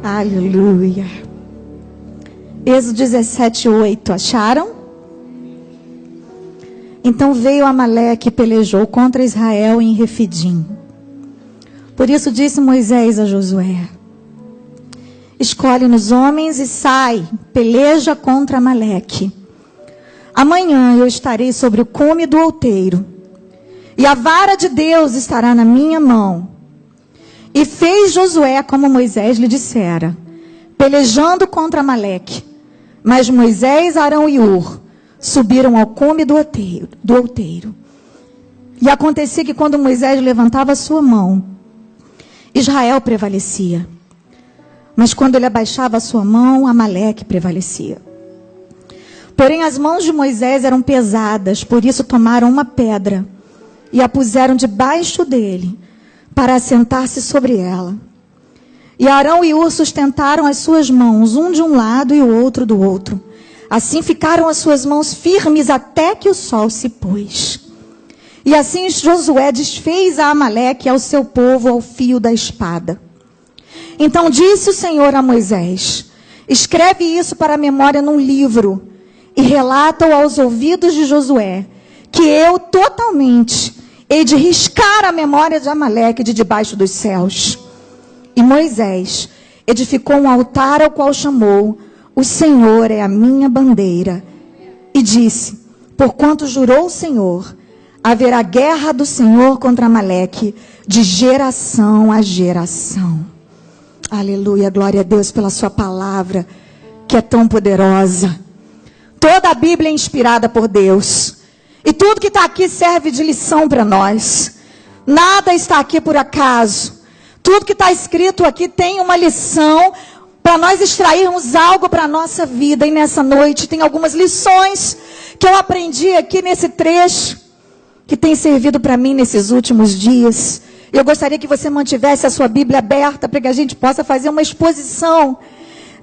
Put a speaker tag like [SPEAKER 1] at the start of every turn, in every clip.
[SPEAKER 1] Aleluia. Êxodo 17:8, acharam? Então veio Amaleque e pelejou contra Israel em Refidim. Por isso disse Moisés a Josué: escolhe-nos homens e sai, peleja contra Amaleque. Amanhã eu estarei sobre o cume do outeiro, e a vara de Deus estará na minha mão. E fez Josué como Moisés lhe dissera, pelejando contra Amaleque. Mas Moisés, Arão e Hur subiram ao cume do outeiro. E acontecia que quando Moisés levantava a sua mão, Israel prevalecia. Mas quando ele abaixava a sua mão, Amaleque prevalecia. Porém as mãos de Moisés eram pesadas, por isso tomaram uma pedra e a puseram debaixo dele, para assentar-se sobre ela. E Arão e Hur sustentaram as suas mãos, um de um lado e o outro do outro. Assim ficaram as suas mãos firmes até que o sol se pôs. E assim Josué desfez a Amaleque e ao seu povo ao fio da espada. Então disse o Senhor a Moisés: escreve isso para a memória num livro e relata-o aos ouvidos de Josué, que eu totalmente hei de riscar a memória de Amaleque de debaixo dos céus. E Moisés edificou um altar ao qual chamou: o Senhor é a minha bandeira. E disse: porquanto jurou o Senhor, haverá guerra do Senhor contra Amaleque de geração a geração. Aleluia, glória a Deus pela sua palavra, que é tão poderosa. Toda a Bíblia é inspirada por Deus. E tudo que está aqui serve de lição para nós. Nada está aqui por acaso. Tudo que está escrito aqui tem uma lição para nós extrairmos algo para a nossa vida. E nessa noite tem algumas lições que eu aprendi aqui nesse trecho, que tem servido para mim nesses últimos dias. Eu gostaria que você mantivesse a sua Bíblia aberta para que a gente possa fazer uma exposição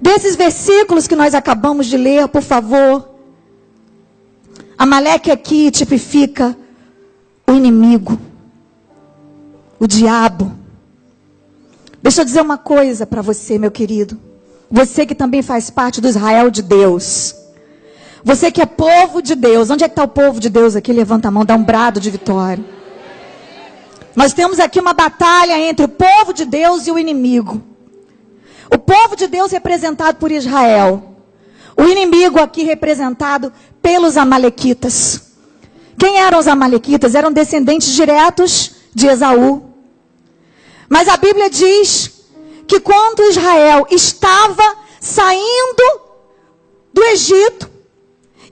[SPEAKER 1] desses versículos que nós acabamos de ler, por favor. Amaleque aqui tipifica o inimigo, o diabo. Deixa eu dizer uma coisa para você, meu querido. Você que também faz parte do Israel de Deus. Você que é povo de Deus. Onde é que está o povo de Deus aqui? Levanta a mão, dá um brado de vitória. Nós temos aqui uma batalha entre o povo de Deus e o inimigo. O povo de Deus representado por Israel. O inimigo aqui representado pelos amalequitas. Quem eram os amalequitas? Eram descendentes diretos de Esaú. Mas a Bíblia diz que quando Israel estava saindo do Egito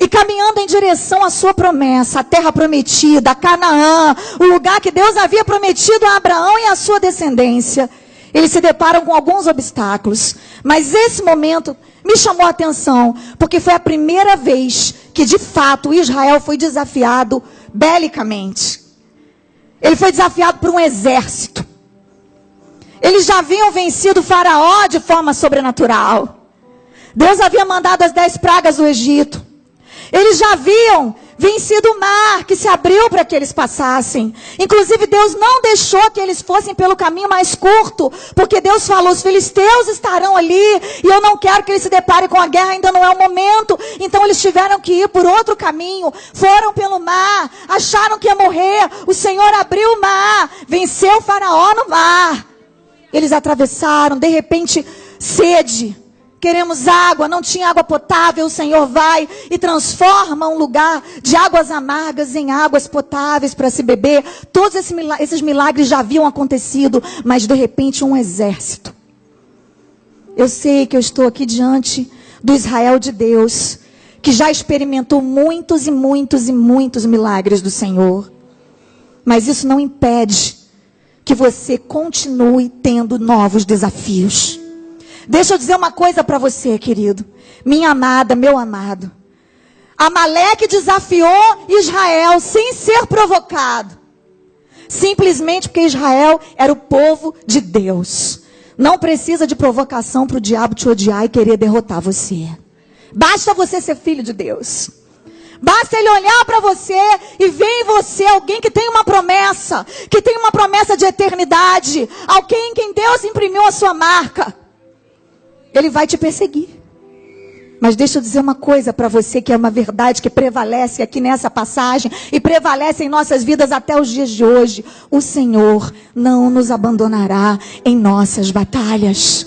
[SPEAKER 1] e caminhando em direção à sua promessa, a terra prometida, a Canaã, o lugar que Deus havia prometido a Abraão e a sua descendência, eles se deparam com alguns obstáculos. Mas esse momento me chamou a atenção, porque foi a primeira vez que de fato Israel foi desafiado belicamente. Ele foi desafiado por um exército. Eles já haviam vencido Faraó de forma sobrenatural. Deus havia mandado as 10 pragas do Egito. Eles já haviam vencido o mar que se abriu para que eles passassem. Inclusive Deus não deixou que eles fossem pelo caminho mais curto, porque Deus falou: os filisteus estarão ali e eu não quero que eles se deparem com a guerra, ainda não é o momento. Então eles tiveram que ir por outro caminho, foram pelo mar, acharam que ia morrer. O Senhor abriu o mar, venceu o Faraó no mar. Eles atravessaram, de repente, sede. Queremos água, não tinha água potável. O Senhor vai e transforma um lugar de águas amargas em águas potáveis para se beber. Todos esses milagres já haviam acontecido, mas de repente um exército. Eu sei que eu estou aqui diante do Israel de Deus, que já experimentou muitos e muitos e muitos milagres do Senhor. Mas isso não impede que você continue tendo novos desafios. Deixa eu dizer uma coisa para você, querido. Minha amada, meu amado. Amaleque desafiou Israel sem ser provocado. Simplesmente porque Israel era o povo de Deus. Não precisa de provocação para o diabo te odiar e querer derrotar você. Basta você ser filho de Deus. Basta ele olhar para você e ver em você alguém que tem uma promessa de eternidade. Alguém em quem Deus imprimiu a sua marca. Ele vai te perseguir. Mas deixa eu dizer uma coisa para você, que é uma verdade que prevalece aqui nessa passagem e prevalece em nossas vidas até os dias de hoje. O Senhor não nos abandonará em nossas batalhas.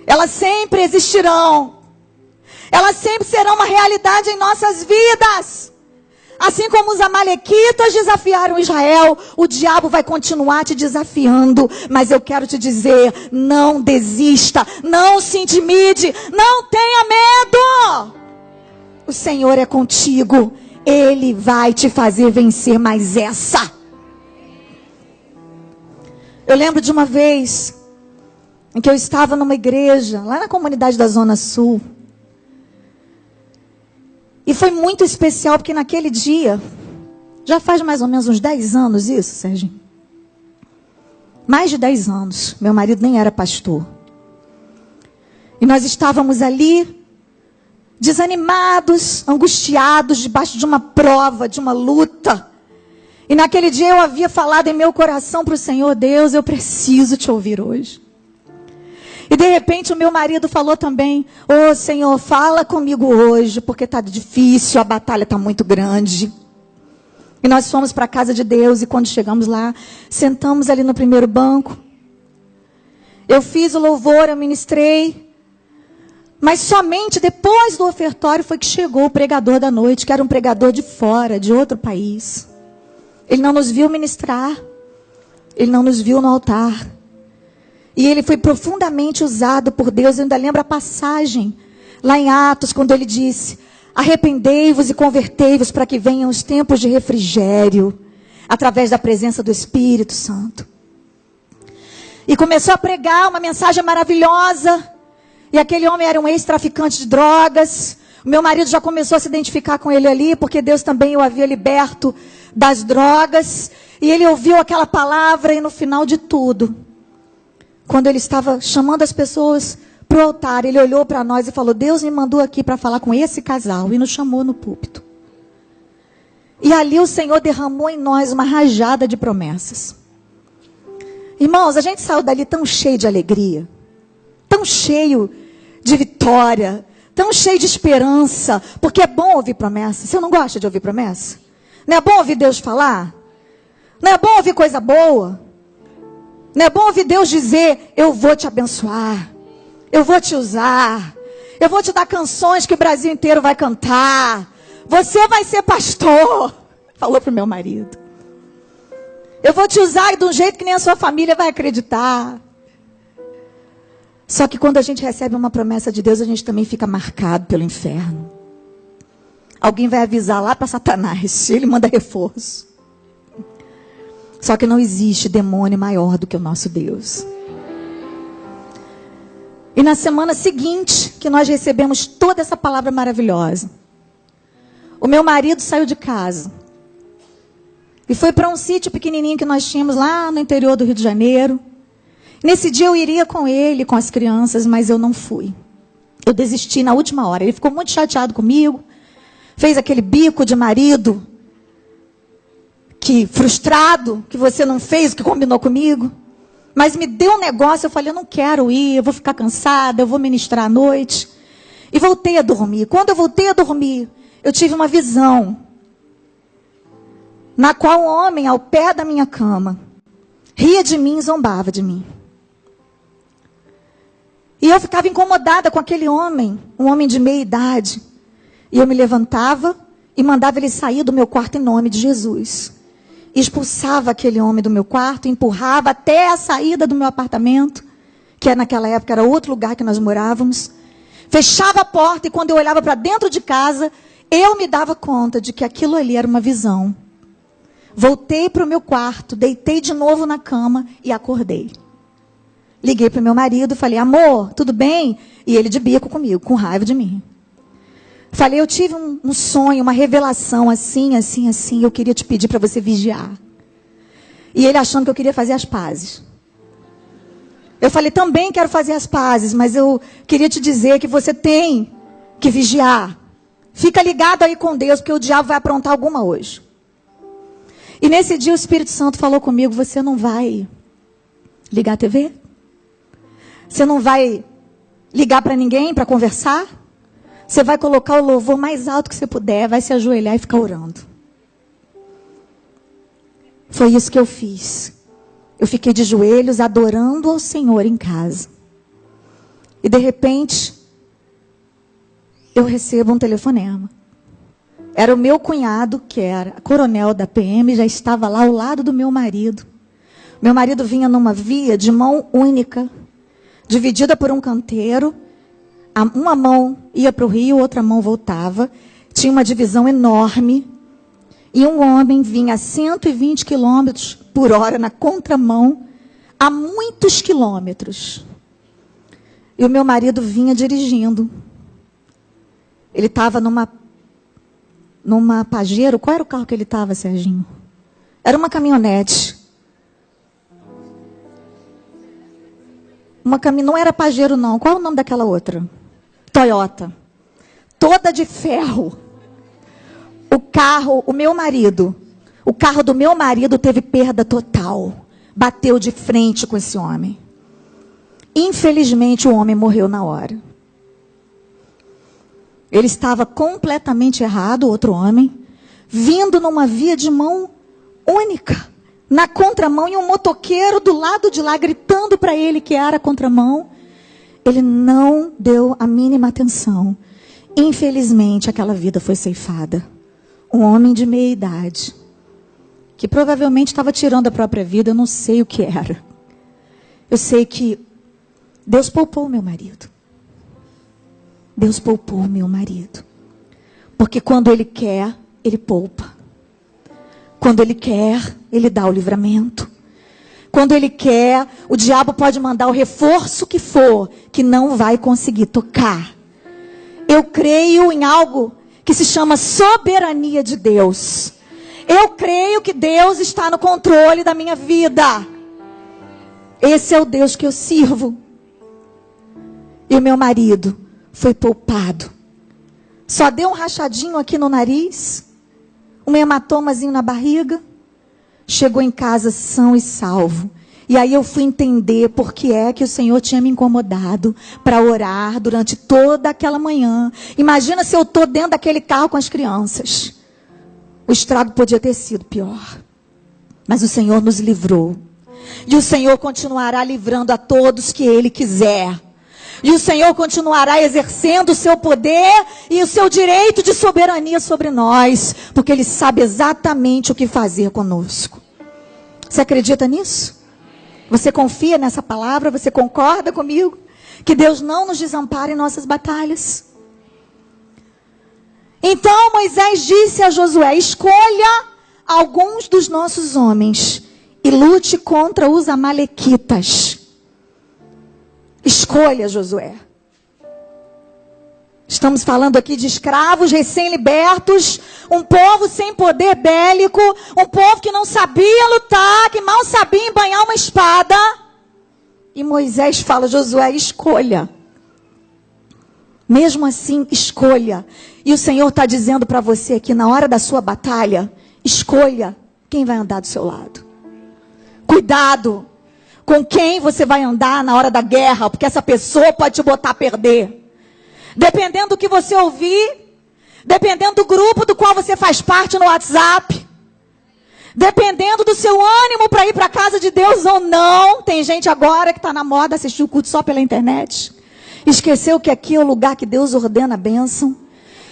[SPEAKER 1] Elas sempre existirão. Elas sempre serão uma realidade em nossas vidas. Assim como os amalequitas desafiaram Israel, o diabo vai continuar te desafiando. Mas eu quero te dizer, não desista, não se intimide, não tenha medo. O Senhor é contigo, Ele vai te fazer vencer mais essa. Eu lembro de uma vez em que eu estava numa igreja, lá na comunidade da Zona Sul. E foi muito especial, porque naquele dia, já faz mais ou menos uns 10 anos isso, Serginho? Mais de 10 anos. Meu marido nem era pastor. E nós estávamos ali, desanimados, angustiados, debaixo de uma prova, de uma luta. E naquele dia eu havia falado em meu coração para o Senhor: Deus, eu preciso te ouvir hoje. E de repente o meu marido falou também: ô Senhor, fala comigo hoje, porque está difícil, a batalha está muito grande. E nós fomos para a casa de Deus, e quando chegamos lá, sentamos ali no primeiro banco. Eu fiz o louvor, eu ministrei. Mas somente depois do ofertório foi que chegou o pregador da noite, que era um pregador de fora, de outro país. Ele não nos viu ministrar. Ele não nos viu no altar. E ele foi profundamente usado por Deus. Eu ainda lembro a passagem, lá em Atos, quando ele disse: arrependei-vos e convertei-vos para que venham os tempos de refrigério, através da presença do Espírito Santo. E começou a pregar uma mensagem maravilhosa. E aquele homem era um ex-traficante de drogas. O meu marido já começou a se identificar com ele ali, porque Deus também o havia liberto das drogas. E ele ouviu aquela palavra, e no final de tudo, quando ele estava chamando as pessoas para o altar, ele olhou para nós e falou: Deus me mandou aqui para falar com esse casal. E nos chamou no púlpito. E ali o Senhor derramou em nós uma rajada de promessas. Irmãos, a gente saiu dali tão cheio de alegria, tão cheio de vitória, tão cheio de esperança. Porque é bom ouvir promessa. Você não gosta de ouvir promessa? Não é bom ouvir Deus falar? Não é bom ouvir coisa boa? Não é bom ouvir Deus dizer: eu vou te abençoar, eu vou te usar, eu vou te dar canções que o Brasil inteiro vai cantar, você vai ser pastor. Falou para o meu marido: eu vou te usar de um jeito que nem a sua família vai acreditar. Só que quando a gente recebe uma promessa de Deus, a gente também fica marcado pelo inferno. Alguém vai avisar lá para Satanás, ele manda reforço. Só que não existe demônio maior do que o nosso Deus. E na semana seguinte, que nós recebemos toda essa palavra maravilhosa, o meu marido saiu de casa e foi para um sítio pequenininho que nós tínhamos lá no interior do Rio de Janeiro. Nesse dia eu iria com ele, com as crianças, mas eu não fui. Eu desisti na última hora. Ele ficou muito chateado comigo, fez aquele bico de marido, que frustrado, que você não fez o que combinou comigo. Mas me deu um negócio, eu falei: eu não quero ir, eu vou ficar cansada, eu vou ministrar à noite. E voltei a dormir. Quando eu voltei a dormir, eu tive uma visão, na qual um homem ao pé da minha cama ria de mim e zombava de mim. E eu ficava incomodada com aquele homem, um homem de meia idade. E eu me levantava e mandava ele sair do meu quarto em nome de Jesus. Expulsava aquele homem do meu quarto, empurrava até a saída do meu apartamento, que naquela época era outro lugar que nós morávamos. Fechava a porta, e quando eu olhava para dentro de casa, eu me dava conta de que aquilo ali era uma visão. Voltei para o meu quarto, deitei de novo na cama e acordei. Liguei para o meu marido, falei: amor, tudo bem? E ele de bico comigo, com raiva de mim. Falei: eu tive um sonho, uma revelação assim, assim, assim. Eu queria te pedir para você vigiar. E ele achando que eu queria fazer as pazes. Eu falei: também quero fazer as pazes, mas eu queria te dizer que você tem que vigiar. Fica ligado aí com Deus, porque o diabo vai aprontar alguma hoje. E nesse dia o Espírito Santo falou comigo: você não vai ligar a TV? Você não vai ligar para ninguém para conversar. Você vai colocar o louvor mais alto que você puder, vai se ajoelhar e ficar orando. Foi isso que eu fiz. Eu fiquei de joelhos adorando ao Senhor em casa. E de repente, eu recebo um telefonema. Era o meu cunhado, que era coronel da PM, já estava lá ao lado do meu marido. Meu marido vinha numa via de mão única, dividida por um canteiro. Uma mão ia para o rio, outra mão voltava. Tinha uma divisão enorme. E um homem vinha a 120 quilômetros por hora na contramão, a muitos quilômetros. E o meu marido vinha dirigindo. Ele estava numa Pajero. Qual era o carro que ele estava, Serginho? Era uma caminhonete. Não era Pajero, não. Qual é o nome daquela outra? Toyota. Toda de ferro. O carro do meu marido teve perda total. Bateu de frente com esse homem. Infelizmente, o homem morreu na hora. Ele estava completamente errado, outro homem, vindo numa via de mão única, na contramão, e um motoqueiro do lado de lá gritando para ele que era a contramão. Ele não deu a mínima atenção. Infelizmente, aquela vida foi ceifada. Um homem de meia idade, que provavelmente estava tirando a própria vida, eu não sei o que era. Eu sei que Deus poupou meu marido. Deus poupou meu marido. Porque quando Ele quer, Ele poupa. Quando Ele quer, Ele dá o livramento. Quando Ele quer, o diabo pode mandar o reforço que for, que não vai conseguir tocar. Eu creio em algo que se chama soberania de Deus. Eu creio que Deus está no controle da minha vida. Esse é o Deus que eu sirvo. E o meu marido foi poupado. Só deu um rachadinho aqui no nariz, um hematomazinho na barriga. Chegou em casa são e salvo. E aí eu fui entender por que é que o Senhor tinha me incomodado para orar durante toda aquela manhã. Imagina se eu estou dentro daquele carro com as crianças. O estrago podia ter sido pior. Mas o Senhor nos livrou. E o Senhor continuará livrando a todos que Ele quiser. E o Senhor continuará exercendo o seu poder e o seu direito de soberania sobre nós. Porque Ele sabe exatamente o que fazer conosco. Você acredita nisso? Você confia nessa palavra? Você concorda comigo? Que Deus não nos desampara em nossas batalhas. Então Moisés disse a Josué: escolha alguns dos nossos homens e lute contra os amalequitas. Escolha, Josué. Estamos falando aqui de escravos recém-libertos, um povo sem poder bélico, um povo que não sabia lutar, que mal sabia embanhar uma espada. E Moisés fala: Josué, escolha. Mesmo assim, escolha. E o Senhor está dizendo para você aqui, na hora da sua batalha, escolha quem vai andar do seu lado. Cuidado com quem você vai andar na hora da guerra, porque essa pessoa pode te botar a perder. Dependendo do que você ouvir, dependendo do grupo do qual você faz parte no WhatsApp, dependendo do seu ânimo para ir para a casa de Deus ou não. Tem gente agora que está na moda assistir o culto só pela internet. Esqueceu que aqui é o lugar que Deus ordena a bênção.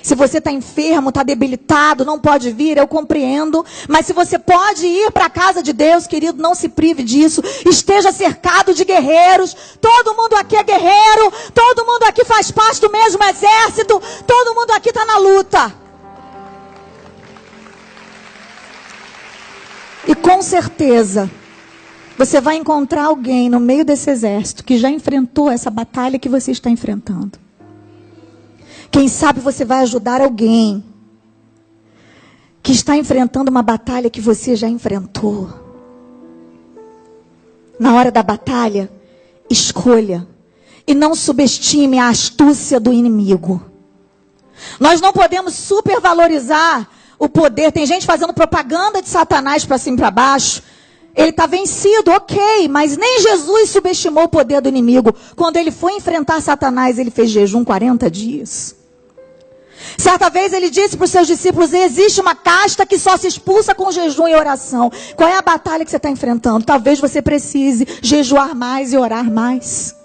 [SPEAKER 1] Se você está enfermo, está debilitado, não pode vir, eu compreendo. Mas se você pode ir para a casa de Deus, querido, não se prive disso. Esteja cercado de guerreiros. Todo mundo aqui é guerreiro. Todo mundo aqui faz parte do mesmo exército. Todo mundo aqui está na luta. E com certeza, você vai encontrar alguém no meio desse exército que já enfrentou essa batalha que você está enfrentando. Quem sabe você vai ajudar alguém que está enfrentando uma batalha que você já enfrentou. Na hora da batalha, escolha. E não subestime a astúcia do inimigo. Nós não podemos supervalorizar o poder. Tem gente fazendo propaganda de Satanás para cima e para baixo. Ele está vencido, ok, mas nem Jesus subestimou o poder do inimigo. Quando ele foi enfrentar Satanás, ele fez jejum 40 dias. Certa vez ele disse para os seus discípulos: existe uma casta que só se expulsa com jejum e oração. Qual é a batalha que você está enfrentando? Talvez você precise jejuar mais e orar mais.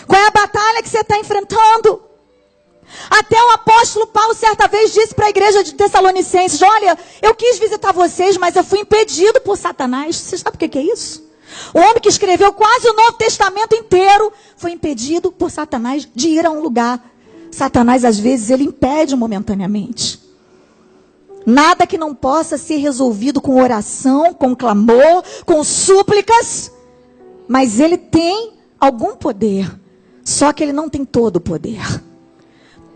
[SPEAKER 1] Qual é a batalha que você está enfrentando? Até o apóstolo Paulo certa vez disse para a igreja de Tessalonicenses: olha, eu quis visitar vocês, mas eu fui impedido por Satanás. Você sabe o que é isso? O homem que escreveu quase o Novo Testamento inteiro foi impedido por Satanás de ir a um lugar. Satanás, às vezes, ele impede momentaneamente. Nada que não possa ser resolvido com oração, com clamor, com súplicas. Mas ele tem algum poder. Só que ele não tem todo o poder.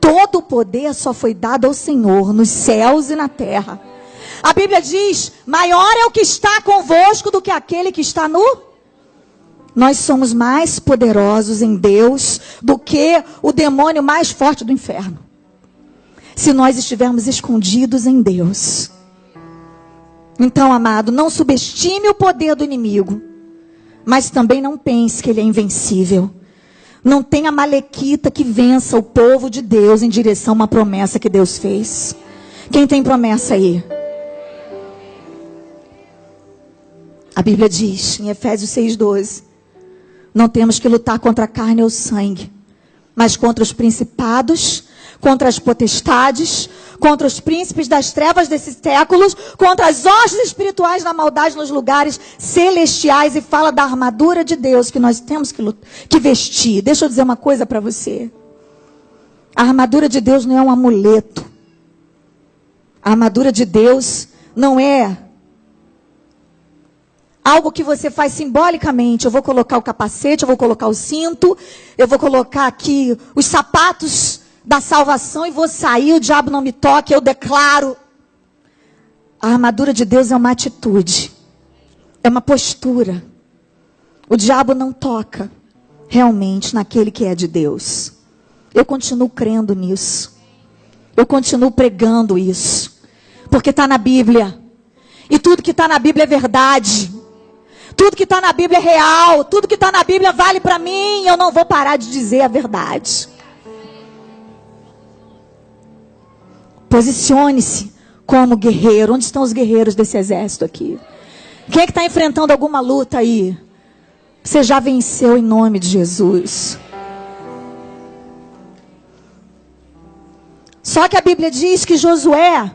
[SPEAKER 1] Todo o poder só foi dado ao Senhor, nos céus e na terra. A Bíblia diz: maior é o que está convosco do que aquele que está no... Nós somos mais poderosos em Deus do que o demônio mais forte do inferno. Se nós estivermos escondidos em Deus. Então, amado, não subestime o poder do inimigo. Mas também não pense que ele é invencível. Não tem a malequita que vença o povo de Deus em direção a uma promessa que Deus fez. Quem tem promessa aí? A Bíblia diz em Efésios 6,12: não temos que lutar contra a carne ou sangue, mas contra os principados, contra as potestades, contra os príncipes das trevas desses séculos, contra as hostes espirituais da maldade nos lugares celestiais. E fala da armadura de Deus que nós temos que vestir. Deixa eu dizer uma coisa para você. A armadura de Deus não é um amuleto. A armadura de Deus não é algo que você faz simbolicamente. Eu vou colocar o capacete, eu vou colocar o cinto, eu vou colocar aqui os sapatos da salvação e vou sair, o diabo não me toque, eu declaro. A armadura de Deus é uma atitude, é uma postura. O diabo não toca realmente naquele que é de Deus. Eu continuo crendo nisso. Eu continuo pregando isso. Porque está na Bíblia. E tudo que está na Bíblia é verdade. Tudo que está na Bíblia é real. Tudo que está na Bíblia vale para mim. Eu não vou parar de dizer a verdade. Posicione-se como guerreiro. Onde estão os guerreiros desse exército aqui? Quem é que está enfrentando alguma luta aí? Você já venceu em nome de Jesus. Só que a Bíblia diz que Josué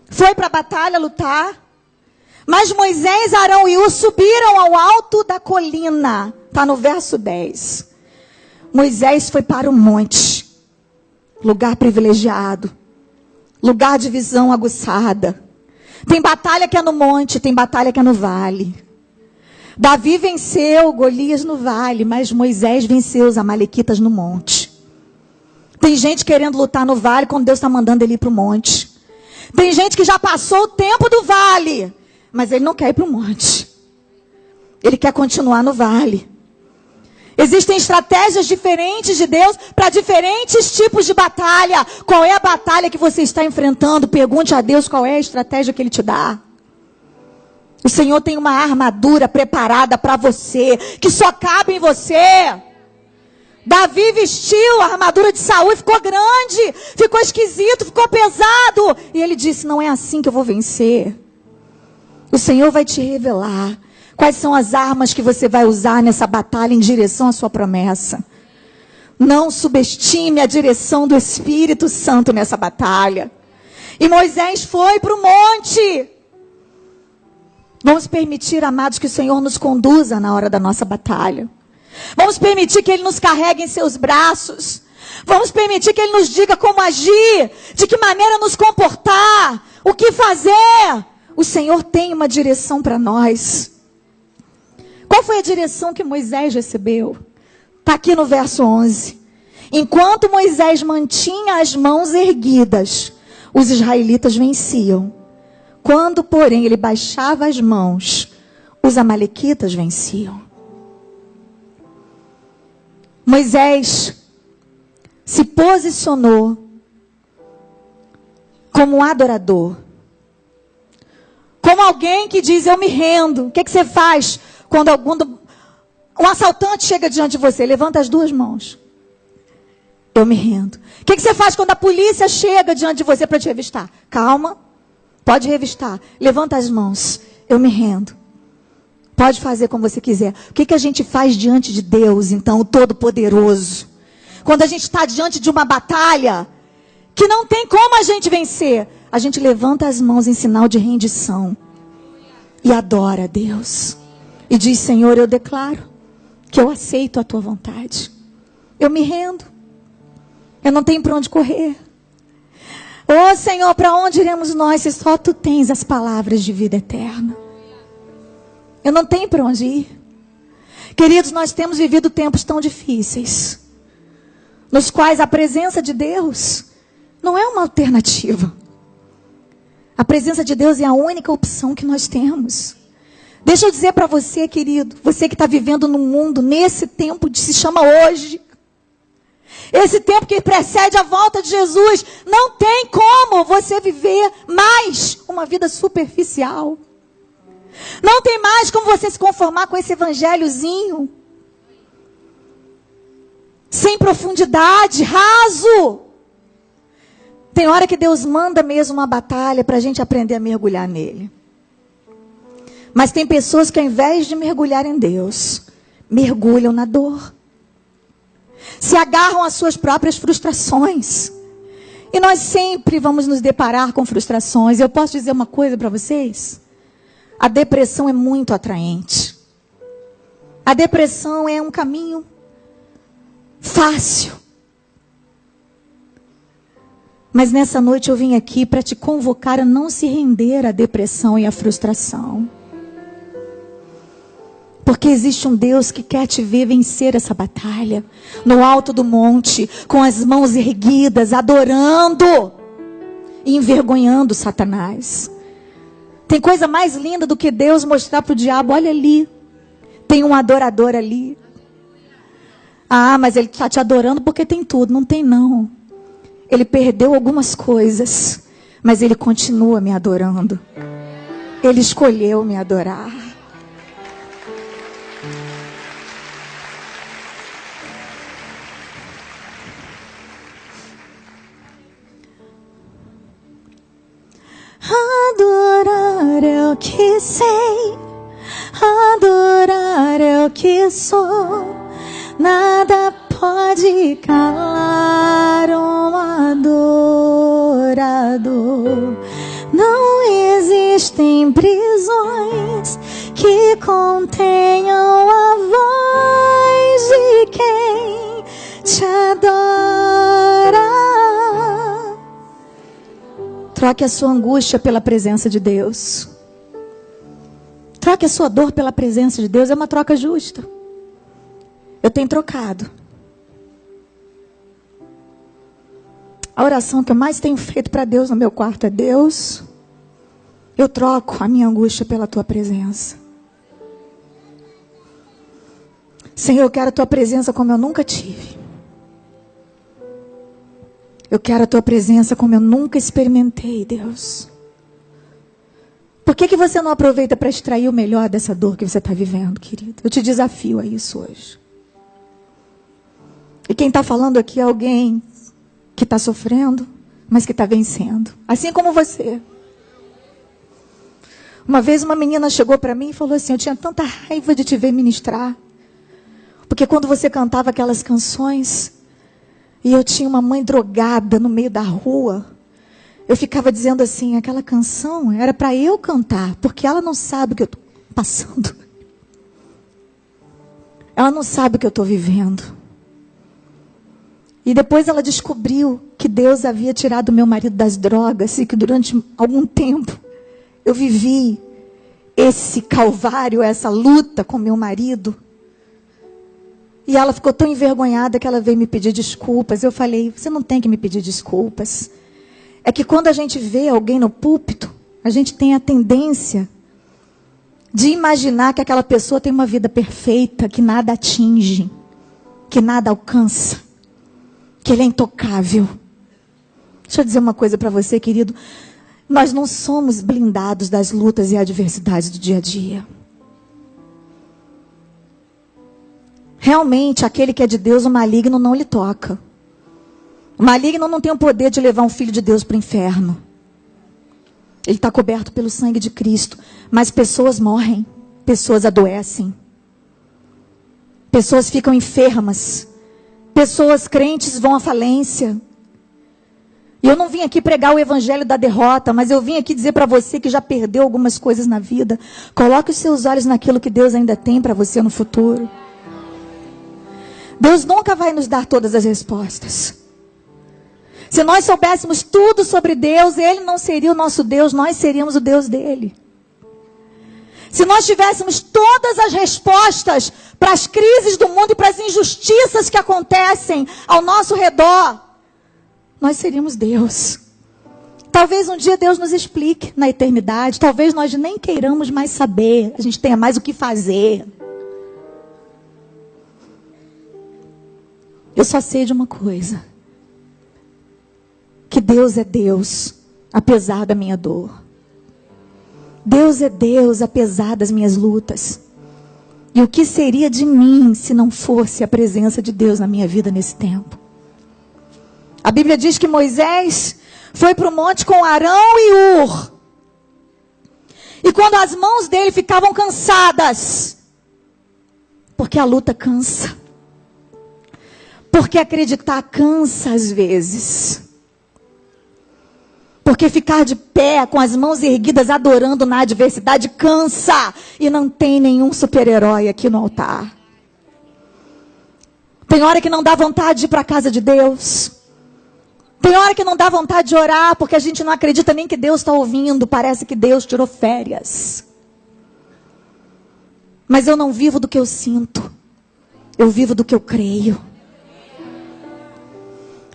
[SPEAKER 1] foi para a batalha lutar. Mas Moisés, Arão e Ur subiram ao alto da colina. Está no verso 10. Moisés foi para o monte. Lugar privilegiado. Lugar de visão aguçada. Tem batalha que é no monte, tem batalha que é no vale. Davi venceu Golias no vale, mas Moisés venceu os amalequitas no monte. Tem gente querendo lutar no vale quando Deus está mandando ele ir para o monte. Tem gente que já passou o tempo do vale, mas ele não quer ir para o monte. Ele quer continuar no vale. Existem estratégias diferentes de Deus para diferentes tipos de batalha. Qual é a batalha que você está enfrentando? Pergunte a Deus qual é a estratégia que Ele te dá. O Senhor tem uma armadura preparada para você, que só cabe em você. Davi vestiu a armadura de Saul e ficou grande, ficou esquisito, ficou pesado. E ele disse: não é assim que eu vou vencer. O Senhor vai te revelar quais são as armas que você vai usar nessa batalha em direção à sua promessa. Não subestime a direção do Espírito Santo nessa batalha. E Moisés foi para o monte. Vamos permitir, amados, que o Senhor nos conduza na hora da nossa batalha. Vamos permitir que Ele nos carregue em seus braços. Vamos permitir que Ele nos diga como agir, de que maneira nos comportar, o que fazer. O Senhor tem uma direção para nós. Qual foi a direção que Moisés recebeu? Está aqui no verso 11. Enquanto Moisés mantinha as mãos erguidas, os israelitas venciam. Quando, porém, ele baixava as mãos, os amalequitas venciam. Moisés se posicionou como um adorador, como como alguém que diz, eu me rendo. O que você faz quando um assaltante chega diante de você? Levanta as duas mãos. Eu me rendo. O que você faz quando a polícia chega diante de você para te revistar? Calma, pode revistar. Levanta as mãos. Eu me rendo. Pode fazer como você quiser. O que a gente faz diante de Deus, então, o Todo-Poderoso? Quando a gente está diante de uma batalha que não tem como a gente vencer, a gente levanta as mãos em sinal de rendição e adora a Deus. E diz, Senhor, eu declaro que eu aceito a tua vontade. Eu me rendo. Eu não tenho para onde correr. Ô Senhor, para onde iremos nós se só tu tens as palavras de vida eterna? Eu não tenho para onde ir. Queridos, nós temos vivido tempos tão difíceis, nos quais a presença de Deus não é uma alternativa. A presença de Deus é a única opção que nós temos. Deixa eu dizer para você, querido, você que está vivendo no mundo, nesse tempo que se chama hoje, esse tempo que precede a volta de Jesus, não tem como você viver mais uma vida superficial. Não tem mais como você se conformar com esse evangelhozinho, sem profundidade, raso. Tem hora que Deus manda mesmo uma batalha para a gente aprender a mergulhar nele. Mas tem pessoas que ao invés de mergulhar em Deus, mergulham na dor. Se agarram às suas próprias frustrações. E nós sempre vamos nos deparar com frustrações. Eu posso dizer uma coisa para vocês? A depressão é muito atraente. A depressão é um caminho fácil. Mas nessa noite eu vim aqui para te convocar a não se render à depressão e à frustração. Porque existe um Deus que quer te ver vencer essa batalha. No alto do monte, com as mãos erguidas, adorando e envergonhando Satanás. Tem coisa mais linda do que Deus mostrar para o diabo, olha ali, tem um adorador ali. Ah, mas ele está te adorando porque tem tudo. Não tem não. Ele perdeu algumas coisas, mas ele continua me adorando. Ele escolheu me adorar. Adorar é o que sei, adorar é o que sou. Nada pode calar um adorador. Não existem prisões que contenham a voz de quem te adora. Troque a sua angústia pela presença de Deus. Troque a sua dor pela presença de Deus. É uma troca justa. Eu tenho trocado. A oração que eu mais tenho feito para Deus no meu quarto é: Deus, eu troco a minha angústia pela tua presença. Senhor, eu quero a tua presença como eu nunca tive. Eu quero a tua presença como eu nunca experimentei, Deus. Por que você não aproveita para extrair o melhor dessa dor que você está vivendo, querido? Eu te desafio a isso hoje. E quem está falando aqui é alguém que está sofrendo, mas que está vencendo. Assim como você. Uma vez uma menina chegou para mim e falou assim: eu tinha tanta raiva de te ver ministrar. Porque quando você cantava aquelas canções, e eu tinha uma mãe drogada no meio da rua, eu ficava dizendo assim: aquela canção era para eu cantar, porque ela não sabe o que eu estou passando. Ela não sabe o que eu estou vivendo. E depois ela descobriu que Deus havia tirado meu marido das drogas e que durante algum tempo eu vivi esse calvário, essa luta com meu marido. E ela ficou tão envergonhada que ela veio me pedir desculpas. Eu falei: você não tem que me pedir desculpas. É que quando a gente vê alguém no púlpito, a gente tem a tendência de imaginar que aquela pessoa tem uma vida perfeita, que nada atinge, que nada alcança, que ele é intocável. Deixa eu dizer uma coisa para você, querido. Nós não somos blindados das lutas e adversidades do dia a dia. Realmente, aquele que é de Deus, o maligno não lhe toca. O maligno não tem o poder de levar um filho de Deus para o inferno. Ele está coberto pelo sangue de Cristo. Mas pessoas morrem, pessoas adoecem. Pessoas ficam enfermas. Pessoas crentes vão à falência. E eu não vim aqui pregar o evangelho da derrota, mas eu vim aqui dizer para você que já perdeu algumas coisas na vida. Coloque os seus olhos naquilo que Deus ainda tem para você no futuro. Deus nunca vai nos dar todas as respostas. Se nós soubéssemos tudo sobre Deus, Ele não seria o nosso Deus, nós seríamos o Deus dele. Se nós tivéssemos todas as respostas para as crises do mundo e para as injustiças que acontecem ao nosso redor, nós seríamos Deus. Talvez um dia Deus nos explique na eternidade. Talvez nós nem queiramos mais saber. A gente tenha mais o que fazer. Eu só sei de uma coisa. Que Deus é Deus, apesar da minha dor. Deus é Deus, apesar das minhas lutas. E o que seria de mim se não fosse a presença de Deus na minha vida nesse tempo? A Bíblia diz que Moisés foi para o monte com Arão e Ur. E quando as mãos dele ficavam cansadas, porque a luta cansa. Porque acreditar cansa às vezes. Porque ficar de pé com as mãos erguidas adorando na adversidade cansa. E não tem nenhum super-herói aqui no altar. Tem hora que não dá vontade de ir para a casa de Deus. Tem hora que não dá vontade de orar, porque a gente não acredita nem que Deus está ouvindo. Parece que Deus tirou férias. Mas eu não vivo do que eu sinto. Eu vivo do que eu creio.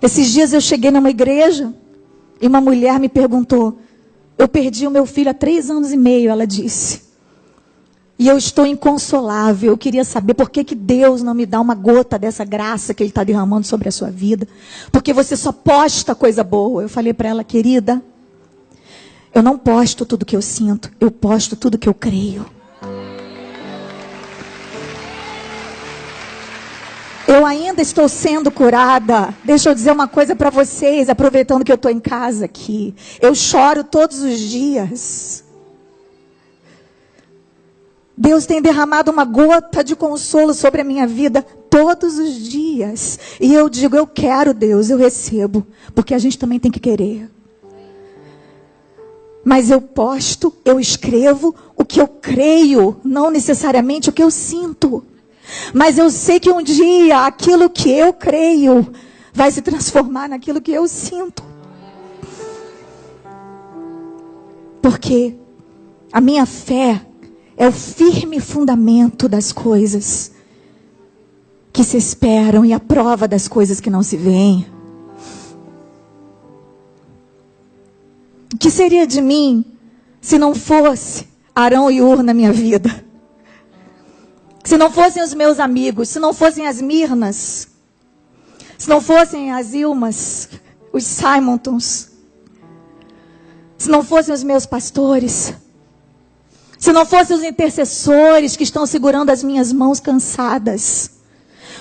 [SPEAKER 1] Esses dias eu cheguei numa igreja e uma mulher me perguntou. Eu perdi o meu filho há 3 anos e meio, ela disse. E eu estou inconsolável. Eu queria saber por que Deus não me dá uma gota dessa graça que Ele está derramando sobre a sua vida. Porque você só posta coisa boa. Eu falei para ela, querida, eu não posto tudo que eu sinto. Eu posto tudo que eu creio. Eu ainda estou sendo curada. Deixa eu dizer uma coisa para vocês, aproveitando que eu estou em casa aqui. Eu choro todos os dias. Deus tem derramado uma gota de consolo sobre a minha vida todos os dias. E eu digo, eu quero Deus, eu recebo. Porque a gente também tem que querer. Mas eu posto, eu escrevo o que eu creio, não necessariamente o que eu sinto. Mas eu sei que um dia aquilo que eu creio vai se transformar naquilo que eu sinto. Porque a minha fé é o firme fundamento das coisas que se esperam e a prova das coisas que não se veem. O que seria de mim se não fosse Arão e Ur na minha vida? Se não fossem os meus amigos, se não fossem as Mirnas, se não fossem as Ilmas, os Simontons, se não fossem os meus pastores, se não fossem os intercessores que estão segurando as minhas mãos cansadas,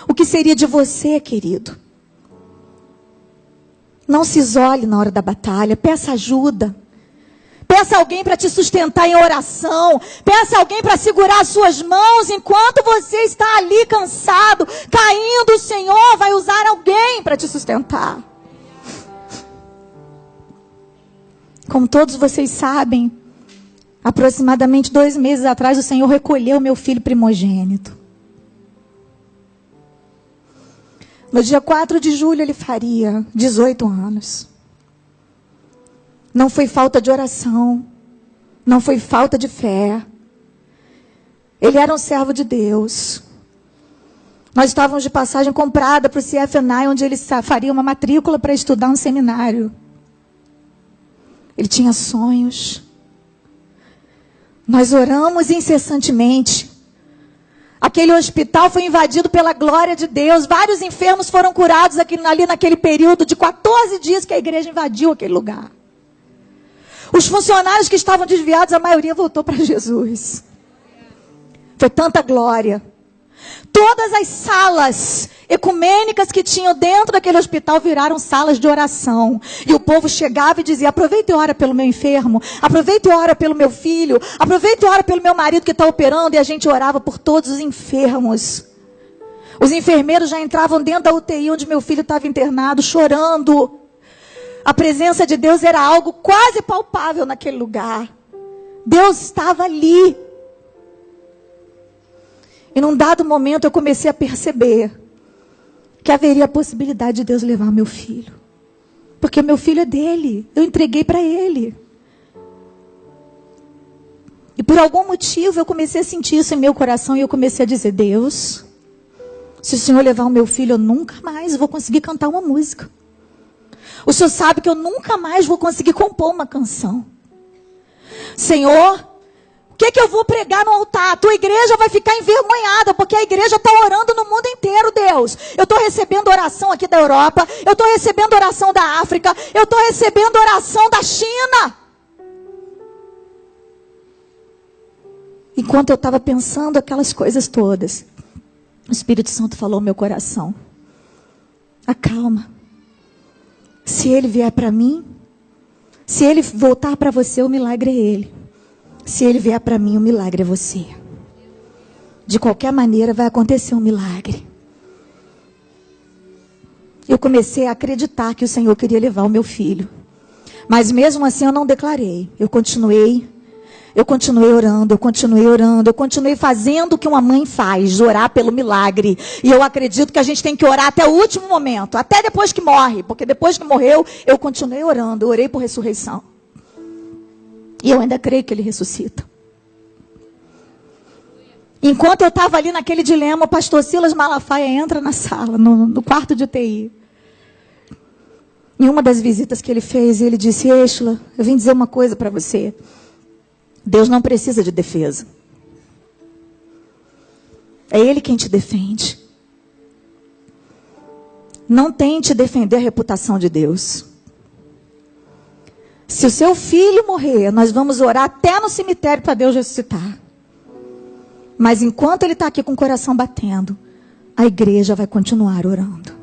[SPEAKER 1] o que seria de você, querido? Não se isole na hora da batalha, peça ajuda. Peça alguém para te sustentar em oração. Peça alguém para segurar as suas mãos enquanto você está ali cansado, caindo. O Senhor vai usar alguém para te sustentar. Como todos vocês sabem, aproximadamente 2 meses atrás, o Senhor recolheu meu filho primogênito. No dia 4 de julho ele faria 18 anos. Não foi falta de oração. Não foi falta de fé. Ele era um servo de Deus. Nós estávamos de passagem comprada para o CFNI, onde ele faria uma matrícula para estudar no seminário. Ele tinha sonhos. Nós oramos incessantemente. Aquele hospital foi invadido pela glória de Deus. Vários enfermos foram curados ali naquele período de 14 dias que a igreja invadiu aquele lugar. Os funcionários que estavam desviados, a maioria voltou para Jesus. Foi tanta glória. Todas as salas ecumênicas que tinham dentro daquele hospital viraram salas de oração. E o povo chegava e dizia: aproveita e ora pelo meu enfermo, aproveita e ora pelo meu filho, aproveita e ora pelo meu marido que está operando. E a gente orava por todos os enfermos. Os enfermeiros já entravam dentro da UTI onde meu filho estava internado, chorando. A presença de Deus era algo quase palpável naquele lugar. Deus estava ali. E num dado momento eu comecei a perceber que haveria a possibilidade de Deus levar meu filho. Porque meu filho é dele. Eu entreguei para ele. E por algum motivo eu comecei a sentir isso em meu coração. E eu comecei a dizer: Deus, se o Senhor levar o meu filho, eu nunca mais vou conseguir cantar uma música. O Senhor sabe que eu nunca mais vou conseguir compor uma canção. Senhor, o que eu vou pregar no altar? A tua igreja vai ficar envergonhada, porque a igreja está orando no mundo inteiro, Deus. Eu estou recebendo oração aqui da Europa, eu estou recebendo oração da África, eu estou recebendo oração da China. Enquanto eu estava pensando aquelas coisas todas, o Espírito Santo falou ao meu coração: acalma. Se ele vier para mim, se ele voltar para você, o milagre é ele. Se ele vier para mim, o milagre é você. De qualquer maneira vai acontecer um milagre. Eu comecei a acreditar que o Senhor queria levar o meu filho. Mas mesmo assim eu não declarei. Eu continuei orando, eu continuei fazendo o que uma mãe faz, orar pelo milagre. E eu acredito que a gente tem que orar até o último momento, até depois que morre. Porque depois que morreu, eu continuei orando, eu orei por ressurreição. E eu ainda creio que ele ressuscita. Enquanto eu estava ali naquele dilema, o pastor Silas Malafaia entra na sala, no quarto de UTI. Em uma das visitas que ele fez, ele disse: Êxola, eu vim dizer uma coisa para você. Deus não precisa de defesa. É Ele quem te defende. Não tente defender a reputação de Deus. Se o seu filho morrer, nós vamos orar até no cemitério para Deus ressuscitar. Mas enquanto ele está aqui com o coração batendo, a igreja vai continuar orando.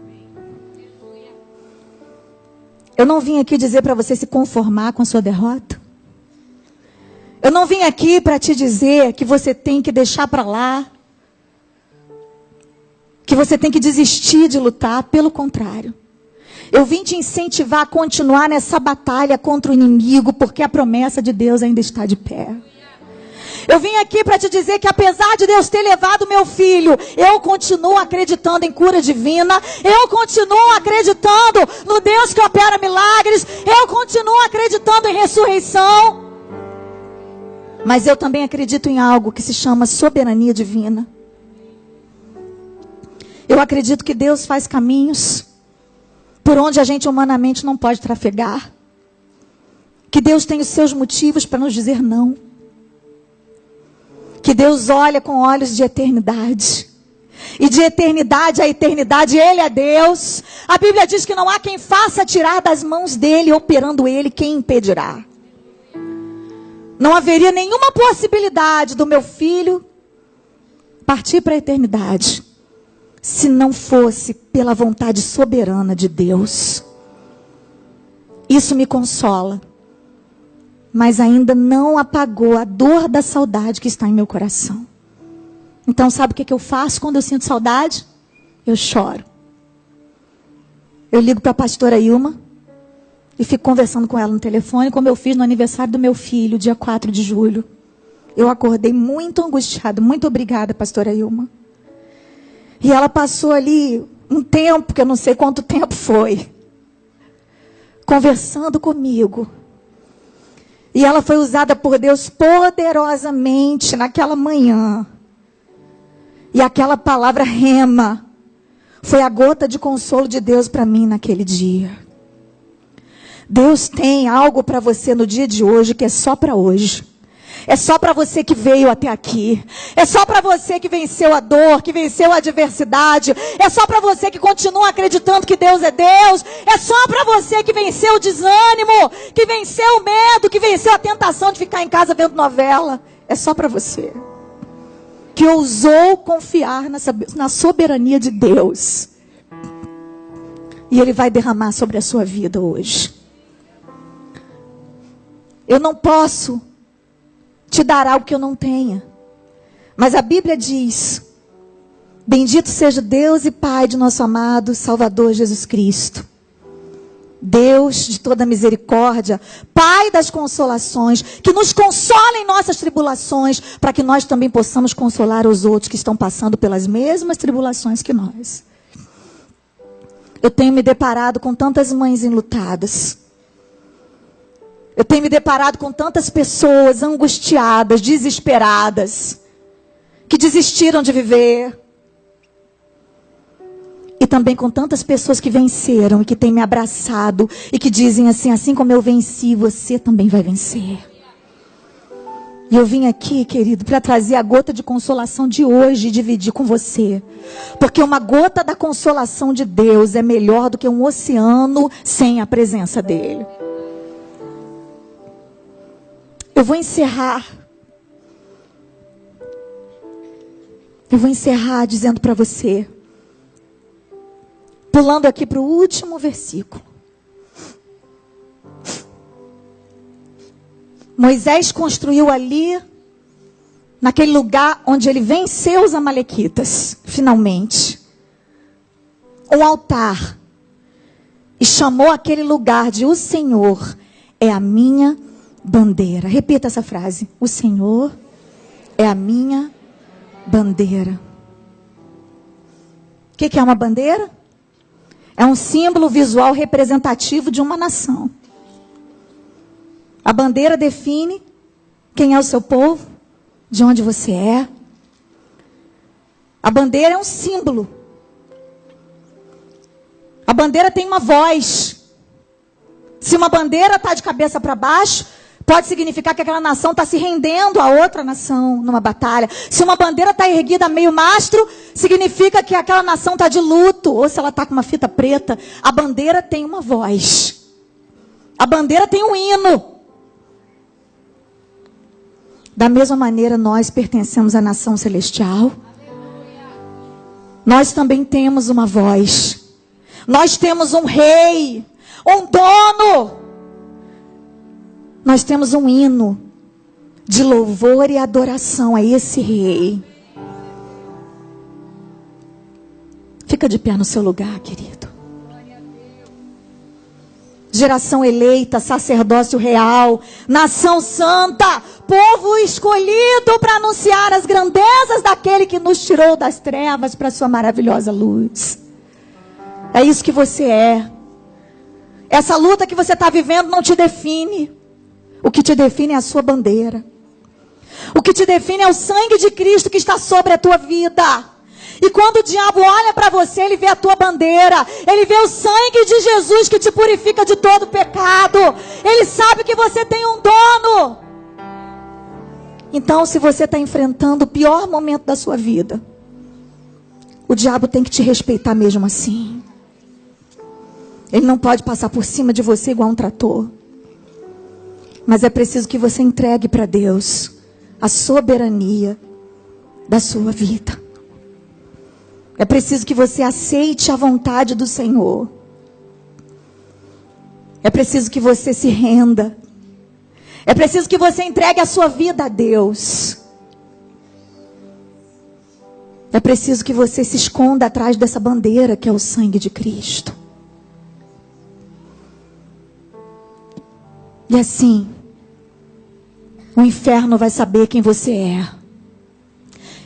[SPEAKER 1] Eu não vim aqui dizer para você se conformar com a sua derrota. Eu não vim aqui para te dizer que você tem que deixar para lá, que você tem que desistir de lutar. Pelo contrário. Eu vim te incentivar a continuar nessa batalha contra o inimigo, porque a promessa de Deus ainda está de pé. Eu vim aqui para te dizer que apesar de Deus ter levado meu filho, eu continuo acreditando em cura divina, eu continuo acreditando no Deus que opera milagres, eu continuo acreditando em ressurreição. Mas eu também acredito em algo que se chama soberania divina. Eu acredito que Deus faz caminhos por onde a gente humanamente não pode trafegar. Que Deus tem os seus motivos para nos dizer não. Que Deus olha com olhos de eternidade. E de eternidade a eternidade, Ele é Deus. A Bíblia diz que não há quem faça tirar das mãos dEle, operando Ele, quem impedirá. Não haveria nenhuma possibilidade do meu filho partir para a eternidade, se não fosse pela vontade soberana de Deus. Isso me consola, mas ainda não apagou a dor da saudade que está em meu coração. Então sabe o que eu faço quando eu sinto saudade? Eu choro. Eu ligo para a pastora Ilma e fico conversando com ela no telefone, como eu fiz no aniversário do meu filho, dia 4 de julho. Eu acordei muito angustiada. Muito obrigada, pastora Ilma. E ela passou ali um tempo, que eu não sei quanto tempo foi, conversando comigo. E ela foi usada por Deus poderosamente naquela manhã. E aquela palavra rema foi a gota de consolo de Deus para mim naquele dia. Deus tem algo para você no dia de hoje que é só para hoje. É só para você que veio até aqui. É só para você que venceu a dor, que venceu a adversidade. É só para você que continua acreditando que Deus é Deus. É só para você que venceu o desânimo, que venceu o medo, que venceu a tentação de ficar em casa vendo novela. É só para você que ousou confiar na soberania de Deus. E Ele vai derramar sobre a sua vida hoje. Eu não posso te dar algo que eu não tenha. Mas a Bíblia diz: bendito seja Deus e Pai de nosso amado Salvador Jesus Cristo. Deus de toda misericórdia, Pai das consolações, que nos consola em nossas tribulações, para que nós também possamos consolar os outros que estão passando pelas mesmas tribulações que nós. Eu tenho me deparado com tantas mães enlutadas. Eu tenho me deparado com tantas pessoas angustiadas, desesperadas, que desistiram de viver. E também com tantas pessoas que venceram e que têm me abraçado e que dizem assim como eu venci, você também vai vencer. E eu vim aqui, querido, para trazer a gota de consolação de hoje e dividir com você. Porque uma gota da consolação de Deus é melhor do que um oceano sem a presença dEle. Eu vou encerrar dizendo para você, pulando aqui para o último versículo. Moisés construiu ali, naquele lugar onde ele venceu os amalequitas, finalmente, um altar. E chamou aquele lugar de O Senhor é a minha bandeira. Repita essa frase. O Senhor é a minha bandeira. O que é uma bandeira? É um símbolo visual representativo de uma nação. A bandeira define quem é o seu povo, de onde você é. A bandeira é um símbolo. A bandeira tem uma voz. Se uma bandeira está de cabeça para baixo, pode significar que aquela nação está se rendendo a outra nação numa batalha. Se uma bandeira está erguida a meio mastro, significa que aquela nação está de luto. Ou se ela está com uma fita preta. A bandeira tem uma voz. A bandeira tem um hino. Da mesma maneira, nós pertencemos à nação celestial. Nós também temos uma voz. Nós temos um rei, um dono. Nós temos um hino de louvor e adoração a esse rei. Fica de pé no seu lugar, querido. Geração eleita, sacerdócio real, nação santa, povo escolhido para anunciar as grandezas daquele que nos tirou das trevas para a sua maravilhosa luz. É isso que você é. Essa luta que você está vivendo não te define. O que te define é a sua bandeira. O que te define é o sangue de Cristo que está sobre a tua vida. E quando o diabo olha para você, ele vê a tua bandeira. Ele vê o sangue de Jesus que te purifica de todo pecado. Ele sabe que você tem um dono. Então, se você está enfrentando o pior momento da sua vida, o diabo tem que te respeitar mesmo assim. Ele não pode passar por cima de você igual um trator. Mas é preciso que você entregue para Deus a soberania da sua vida. É preciso que você aceite a vontade do Senhor. É preciso que você se renda. É preciso que você entregue a sua vida a Deus. É preciso que você se esconda atrás dessa bandeira que é o sangue de Cristo. E assim, o inferno vai saber quem você é.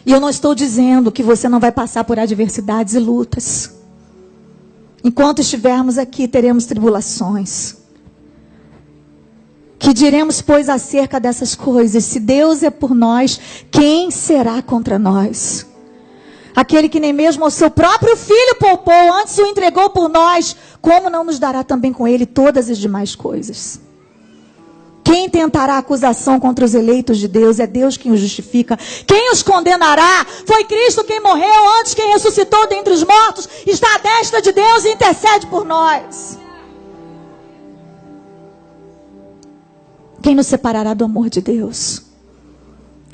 [SPEAKER 1] E eu não estou dizendo que você não vai passar por adversidades e lutas. Enquanto estivermos aqui, teremos tribulações. Que diremos, pois, acerca dessas coisas? Se Deus é por nós, quem será contra nós? Aquele que nem mesmo ao seu próprio filho poupou, antes o entregou por nós, como não nos dará também com ele todas as demais coisas? Quem tentará acusação contra os eleitos de Deus? É Deus quem os justifica. Quem os condenará? Foi Cristo quem morreu, antes quem ressuscitou dentre os mortos, está à destra de Deus e intercede por nós. Quem nos separará do amor de Deus?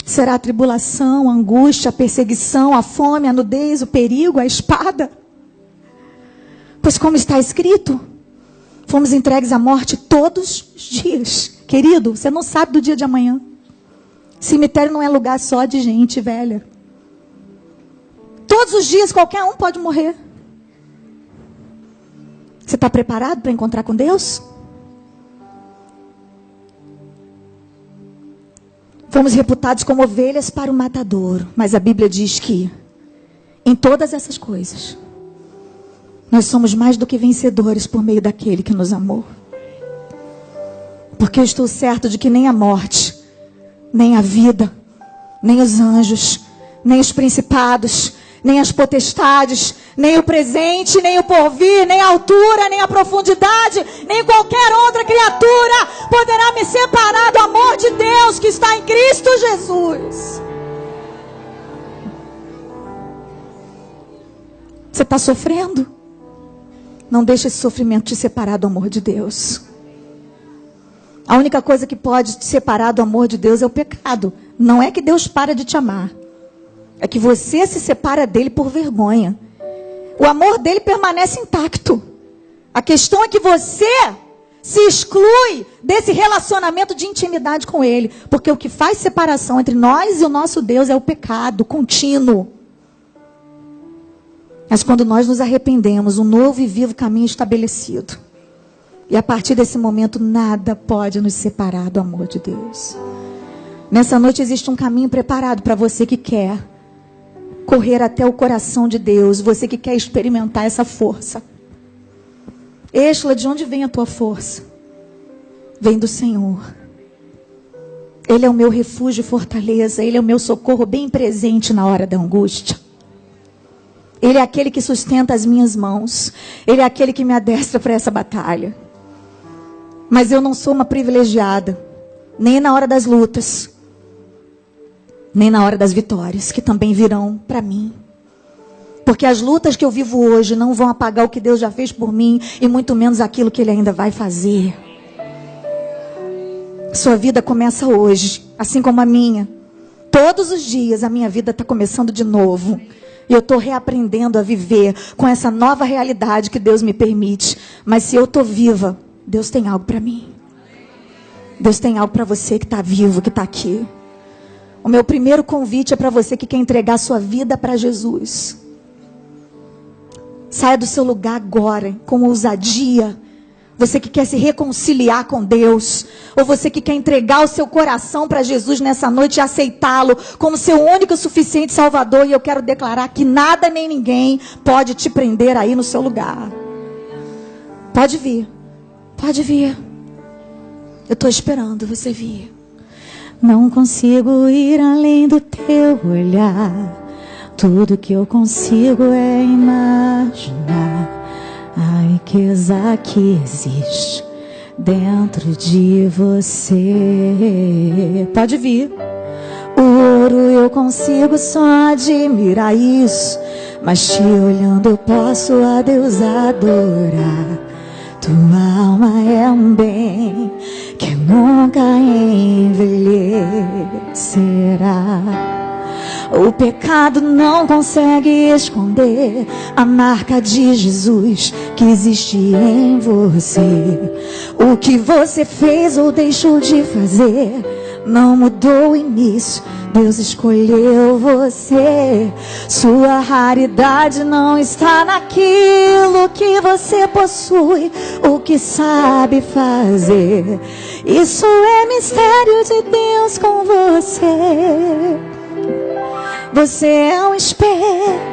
[SPEAKER 1] Será a tribulação, a angústia, a perseguição, a fome, a nudez, o perigo, a espada? Pois como está escrito, fomos entregues à morte todos os dias. Querido, você não sabe do dia de amanhã. Cemitério não é lugar só de gente velha. Todos os dias qualquer um pode morrer. Você está preparado para encontrar com Deus? Fomos reputados como ovelhas para o matadouro. Mas a Bíblia diz que em todas essas coisas nós somos mais do que vencedores por meio daquele que nos amou. Porque eu estou certo de que nem a morte, nem a vida, nem os anjos, nem os principados, nem as potestades, nem o presente, nem o porvir, nem a altura, nem a profundidade, nem qualquer outra criatura poderá me separar do amor de Deus que está em Cristo Jesus. Você está sofrendo? Não deixe esse sofrimento te separar do amor de Deus. A única coisa que pode te separar do amor de Deus é o pecado. Não é que Deus para de te amar. É que você se separa dele por vergonha. O amor dele permanece intacto. A questão é que você se exclui desse relacionamento de intimidade com ele. Porque o que faz separação entre nós e o nosso Deus é o pecado contínuo. Mas quando nós nos arrependemos, um novo e vivo caminho estabelecido. E a partir desse momento, nada pode nos separar do amor de Deus. Nessa noite existe um caminho preparado para você que quer correr até o coração de Deus. Você que quer experimentar essa força. Êxola, de onde vem a tua força? Vem do Senhor. Ele é o meu refúgio e fortaleza. Ele é o meu socorro bem presente na hora da angústia. Ele é aquele que sustenta as minhas mãos. Ele é aquele que me adestra para essa batalha. Mas eu não sou uma privilegiada. Nem na hora das lutas. Nem na hora das vitórias, que também virão para mim. Porque as lutas que eu vivo hoje não vão apagar o que Deus já fez por mim. E muito menos aquilo que Ele ainda vai fazer. Sua vida começa hoje. Assim como a minha. Todos os dias a minha vida está começando de novo. E eu estou reaprendendo a viver com essa nova realidade que Deus me permite. Mas se eu estou viva, Deus tem algo para mim. Deus tem algo para você que está vivo, que está aqui. O meu primeiro convite é para você que quer entregar sua vida para Jesus. Saia do seu lugar agora, com ousadia. Você que quer se reconciliar com Deus. Ou você que quer entregar o seu coração para Jesus nessa noite e aceitá-lo como seu único e suficiente Salvador. E eu quero declarar que nada nem ninguém pode te prender aí no seu lugar. Pode vir. Pode vir. Eu estou esperando você vir. Não consigo ir além do teu olhar. Tudo que eu consigo é imaginar a riqueza que existe dentro de você. Pode vir. O ouro eu consigo só admirar isso, mas te olhando eu posso a Deus adorar. Tua alma é um bem que nunca envelhecerá. O pecado não consegue esconder a marca de Jesus que existe em você. O que você fez ou deixou de fazer não mudou o início. Deus escolheu você. Sua raridade não está naquilo que você possui, o que sabe fazer. Isso é mistério de Deus com você. Você é um espelho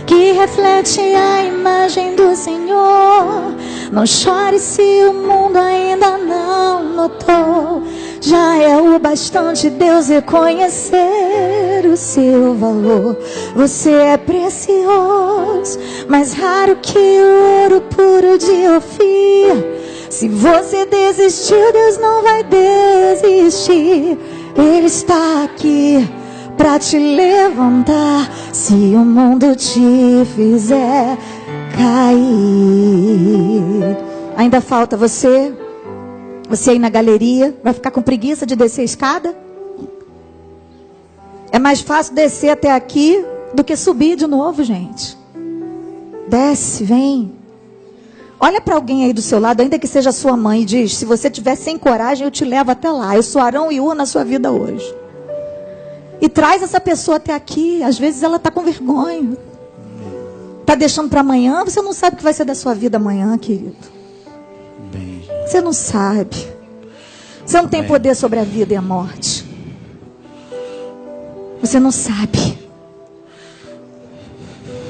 [SPEAKER 1] que reflete a imagem do Senhor. Não chore se o mundo ainda não notou. Já é o bastante Deus reconhecer o seu valor. Você é precioso, mais raro que o ouro puro de Ofir. Se você desistiu, Deus não vai desistir. Ele está aqui para te levantar. Se o mundo te fizer cair. Ainda falta você aí na galeria. Vai ficar com preguiça de descer a escada? É mais fácil descer até aqui do que subir de novo, gente. Desce, vem. Olha para alguém aí do seu lado, ainda que seja sua mãe, e diz: se você tiver sem coragem, eu te levo até lá. Eu sou Arão e Ur na sua vida hoje. E traz essa pessoa até aqui. Às vezes ela está com vergonha. Está deixando para amanhã. Você não sabe o que vai ser da sua vida amanhã, querido. Você não sabe. Você não tem poder sobre a vida e a morte. Você não sabe.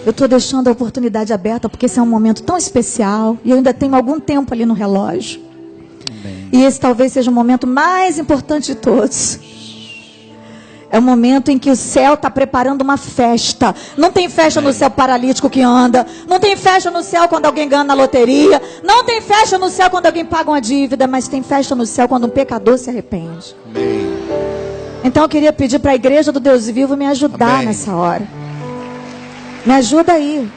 [SPEAKER 1] Eu estou deixando a oportunidade aberta porque esse é um momento tão especial. E eu ainda tenho algum tempo ali no relógio. E esse talvez seja o momento mais importante de todos. É o momento em que o céu está preparando uma festa. Não tem festa no céu paralítico que anda. Não tem festa no céu quando alguém ganha na loteria. Não tem festa no céu quando alguém paga uma dívida. Mas tem festa no céu quando um pecador se arrepende. Então eu queria pedir para a igreja do Deus vivo me ajudar nessa hora. Me ajuda aí.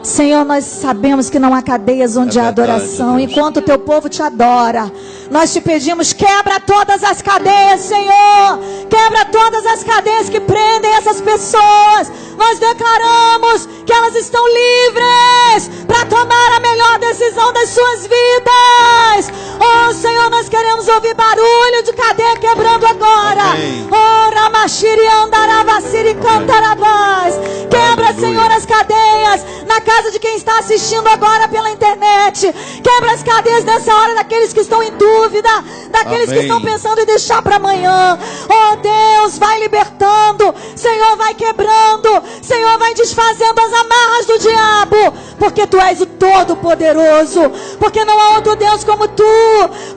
[SPEAKER 1] Senhor, nós sabemos que não há cadeias onde há adoração. Enquanto o teu povo te adora, nós te pedimos: quebra todas as cadeias, Senhor. Quebra todas as cadeias que prendem essas pessoas. Nós declaramos que elas estão livres para tomar a melhor decisão das suas vidas. Oh, Senhor, nós queremos ouvir barulho de cadeia quebrando agora. Oh, Ramachiri Andaravaciri Cantarabás. Quebra, Senhor, as cadeias na casa de quem está assistindo agora pela internet. Quebra as cadeias nessa hora daqueles que estão em dúvida, daqueles que estão pensando em deixar para amanhã. Oh Deus, vai libertando, Senhor, vai quebrando, Senhor, vai desfazendo as amarras do diabo, porque Tu és o Todo-Poderoso, porque não há outro Deus como Tu,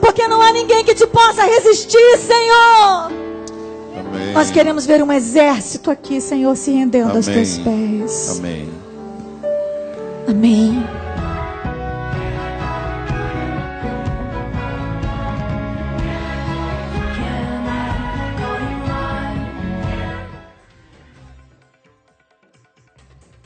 [SPEAKER 1] porque não há ninguém que Te possa resistir, Senhor.
[SPEAKER 2] Amém.
[SPEAKER 1] Nós queremos ver um exército aqui, Senhor, se rendendo aos Teus pés.
[SPEAKER 2] Amém.
[SPEAKER 1] Amém.